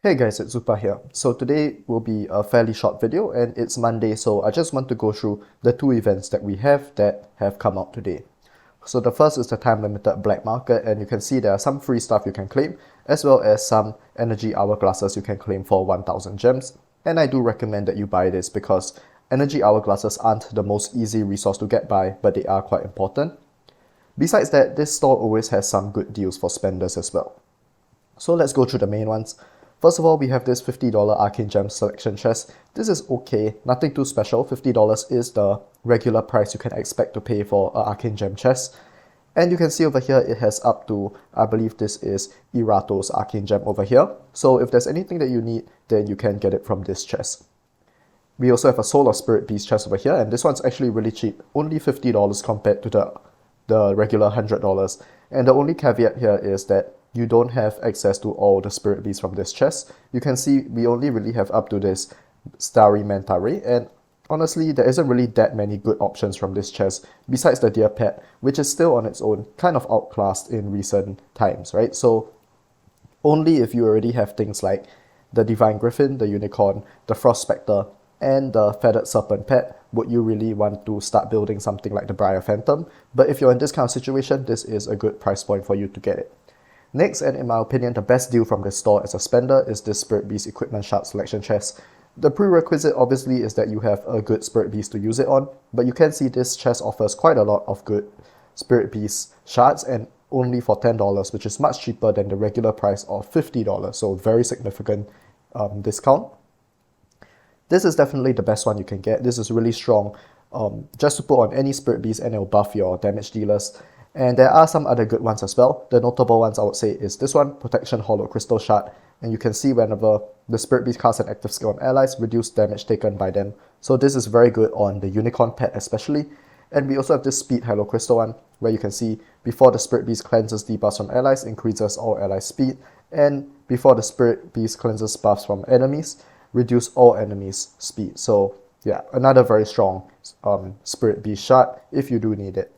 Hey guys, it's Zupa here. So today will be a fairly short video and it's Monday, so I just want to go through the two events that we have that have come out today. So the first is the time limited black market, and you can see there are some free stuff you can claim as well as some energy hourglasses you can claim for 1000 gems. And I do recommend that you buy this because energy hourglasses aren't the most easy resource to get by, but they are quite important. Besides that, this store always has some good deals for spenders as well. So let's go through the main ones. First of all, we have this $50 Arcane Gem selection chest. This is okay, nothing too special. $50 is the regular price you can expect to pay for an Arcane Gem chest. And you can see over here, it has up to, I believe this is Irato's Arcane Gem over here. So if there's anything that you need, then you can get it from this chest. We also have a Soul of Spirit Beast chest over here, and this one's actually really cheap, only $50 compared to the regular $100. And the only caveat here is that you don't have access to all the spirit beasts from this chest. You can see we only really have up to this Starry Manta Ray, and honestly there isn't really that many good options from this chest besides the Deer Pet, which is still on its own kind of outclassed in recent times, right? So only if you already have things like the Divine Griffin, the Unicorn, the Frost Spectre, and the Feathered Serpent Pet would you really want to start building something like the Briar Phantom. But if you're in this kind of situation, this is a good price point for you to get it. Next, and in my opinion, the best deal from this store as a spender is this Spirit Beast Equipment Shard Selection Chest. The prerequisite obviously is that you have a good Spirit Beast to use it on, but you can see this chest offers quite a lot of good Spirit Beast shards and only for $10, which is much cheaper than the regular price of $50, so very significant discount. This is definitely the best one you can get. This is really strong, just to put on any Spirit Beast and it will buff your damage dealers. And there are some other good ones as well. The notable ones I would say is this one, Protection Hollow Crystal Shard. And you can see whenever the Spirit Beast casts an active skill on allies, reduce damage taken by them. So this is very good on the Unicorn pet especially. And we also have this Speed Hollow Crystal one, where you can see before the Spirit Beast cleanses debuffs from allies, increases all allies' speed. And before the Spirit Beast cleanses buffs from enemies, reduce all enemies' speed. So yeah, another very strong Spirit Beast shard if you do need it.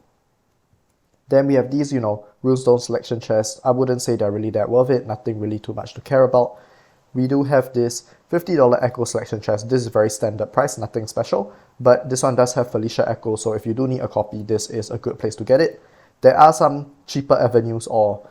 Then we have these, Runestone selection chests. I wouldn't say they're really that worth it, nothing really too much to care about. We do have this $50 Echo selection chest. This is very standard price, nothing special, but this one does have Felicia Echo, so if you do need a copy, this is a good place to get it. There are some cheaper avenues or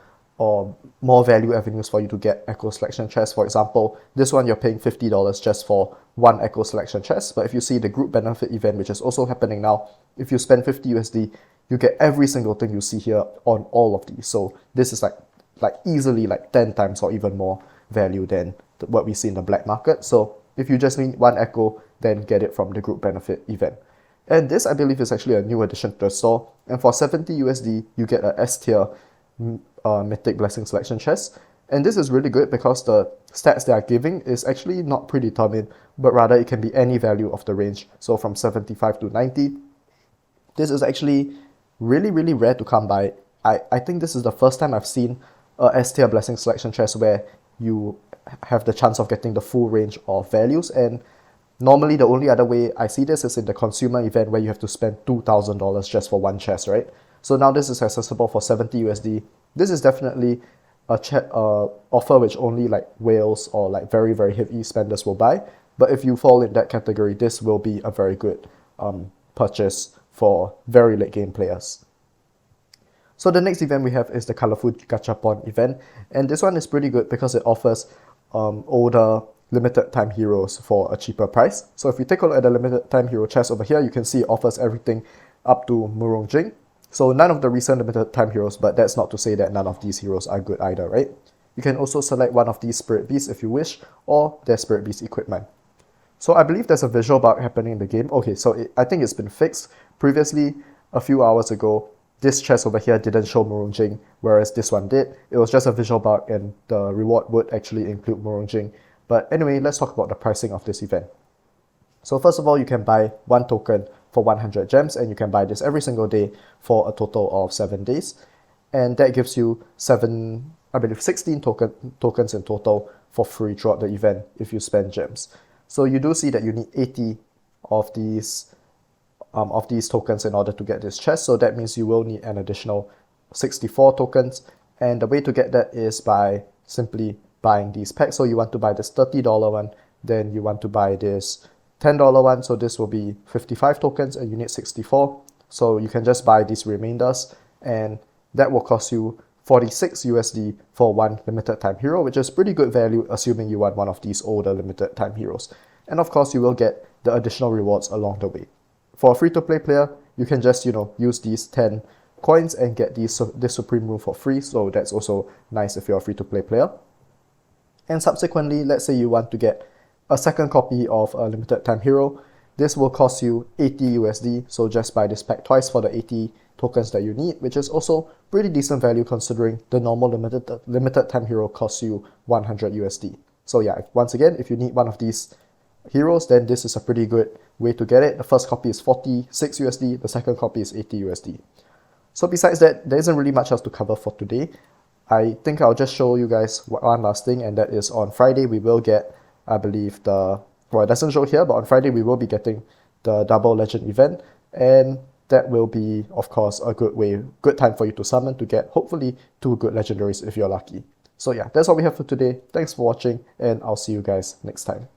more value avenues for you to get Echo selection chests. For example, this one you're paying $50 just for one Echo selection chest, but if you see the group benefit event, which is also happening now, if you spend 50 USD, you get every single thing you see here on all of these. So this is like easily like 10 times or even more value than what we see in the black market. So if you just need one Echo, then get it from the group benefit event. And this, I believe, is actually a new addition to the store. And for 70 USD, you get a S tier Mythic Blessing selection chest. And this is really good because the stats they are giving is actually not predetermined, but rather it can be any value of the range. So from 75 to 90. This is actually really, really rare to come by. I think this is the first time I've seen a S tier Blessing selection chest where you have the chance of getting the full range of values. And normally the only other way I see this is in the consumer event where you have to spend $2,000 just for one chest, right? So now this is accessible for 70 USD. This is definitely a offer which only like whales or like very, very heavy spenders will buy. But if you fall in that category, this will be a very good purchase for very late game players. So the next event we have is the Colorful Gachapon event, and this one is pretty good because it offers older limited time heroes for a cheaper price. So if you take a look at the limited time hero chest over here, you can see it offers everything up to Murongjing. So none of the recent limited time heroes, but that's not to say that none of these heroes are good either, right? You can also select one of these Spirit Beasts if you wish, or their Spirit Beast equipment. So I believe there's a visual bug happening in the game. Okay, so I think it's been fixed. Previously, a few hours ago, this chest over here didn't show Murongjing, whereas this one did. It was just a visual bug and the reward would actually include Murongjing. But anyway, let's talk about the pricing of this event. So first of all, you can buy one token for 100 gems, and you can buy this every single day for a total of 7 days. And that gives you 16 tokens in total for free throughout the event if you spend gems. So you do see that you need 80 of these tokens in order to get this chest. So that means you will need an additional 64 tokens. And the way to get that is by simply buying these packs. So you want to buy this $30 one, then you want to buy this $10 one, so this will be 55 tokens and you need 64. So you can just buy these remainders, and that will cost you 46 USD for one limited time hero, which is pretty good value assuming you want one of these older limited time heroes. And of course you will get the additional rewards along the way. For a free-to-play player, you can just, use these 10 coins and get this Supreme Room for free, so that's also nice if you're a free-to-play player. And subsequently, let's say you want to get a second copy of a limited time hero. This will cost you 80 USD, so just buy this pack twice for the 80 tokens that you need, which is also pretty decent value considering the normal limited time hero costs you 100 USD. So yeah, once again, if you need one of these heroes, then this is a pretty good way to get it. The first copy is 46 USD, the second copy is 80 USD. So besides that, there isn't really much else to cover for today. I think I'll just show you guys one last thing, and that is on Friday we will get, I believe, it doesn't show here, but on Friday we will be getting the double legend event, and that will be, of course, a good time for you to summon to get hopefully 2 good legendaries if you're lucky. So yeah, that's all we have for today. Thanks for watching, and I'll see you guys next time.